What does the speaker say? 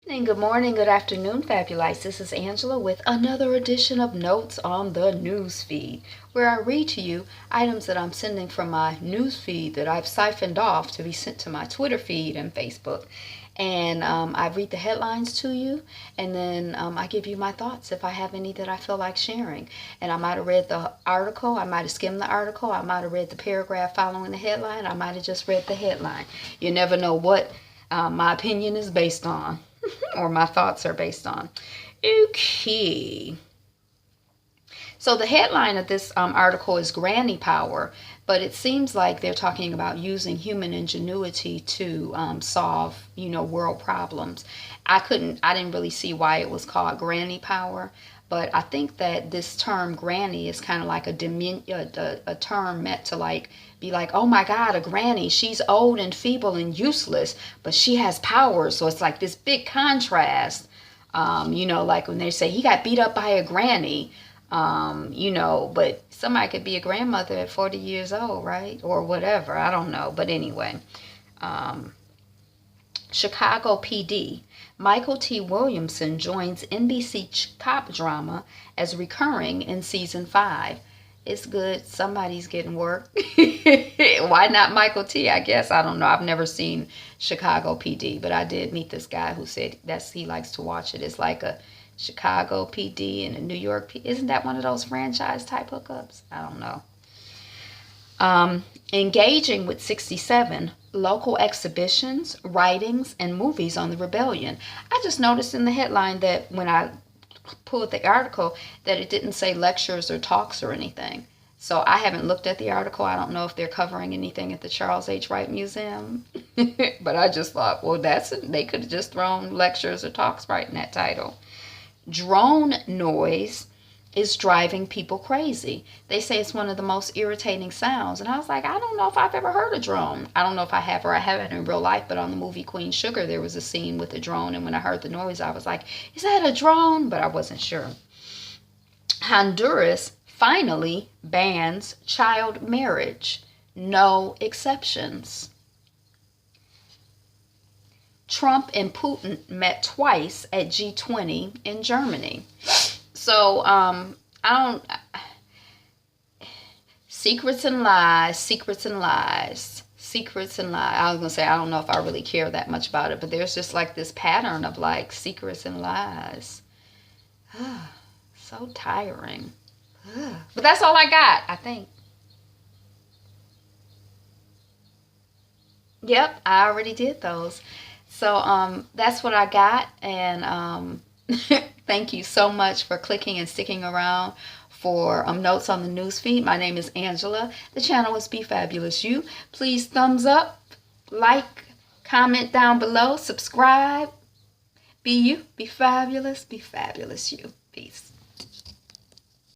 And good morning, good afternoon, Fabulites. This is Angela with another edition of Notes on the Newsfeed, where I read to you items that I'm sending from my newsfeed that I've siphoned off to be sent to my Twitter feed and Facebook. And I read the headlines to you, and then I give you my thoughts if I have any that I feel like sharing. And I might have read the article, I might have skimmed the article, I might have read the paragraph following the headline, I might have just read the headline. You never know what my opinion is based on. Or my thoughts are based on. Okay. So the headline of this article is Granny Power, but it seems like they're talking about using human ingenuity to solve, world problems. I didn't really see why it was called Granny Power, but I think that this term granny is kind of like a term meant to be like, oh my God, a granny. She's old and feeble and useless, but she has power. So it's like this big contrast. Like when they say he got beat up by a granny, but somebody could be a grandmother at 40 years old, right? Or whatever. I don't know. But anyway, Chicago PD. Mykelti Williamson joins NBC cop drama as recurring in season 5. It's good. Somebody's getting work. Why not Mykelti? I guess. I don't know. I've never seen Chicago PD, but I did meet this guy who said he likes to watch it. It's like a Chicago PD and a New York PD. Isn't that one of those franchise type hookups? I don't know. Engaging with 67 local exhibitions, writings, and movies on the rebellion. I just noticed in the headline that when I pulled the article that it didn't say lectures or talks or anything. So I haven't looked at the article. I don't know if they're covering anything at the Charles H. Wright Museum. But I just thought, well, they could have just thrown lectures or talks right in that title. Drone noise is driving people crazy. They say it's one of the most irritating sounds. And I was like, I don't know if I've ever heard a drone. I don't know if I have or I haven't in real life, but on the movie Queen Sugar, there was a scene with a drone. And when I heard the noise, I was like, is that a drone? But I wasn't sure. Honduras finally bans child marriage. No exceptions. Trump and Putin met twice at G20 in Germany. So, I don't, secrets and lies, secrets and lies, secrets and lies. I was going to say, I don't know if I really care that much about it, but there's just like this pattern of like secrets and lies. So tiring. But that's all I got, I think. Yep, I already did those. So, that's what I got. And, thank you so much for clicking and sticking around for Notes on the Newsfeed. My name is Angela. The channel is Be Fabulous You. Please thumbs up, like, comment down below, subscribe. Be you, be fabulous you. Peace.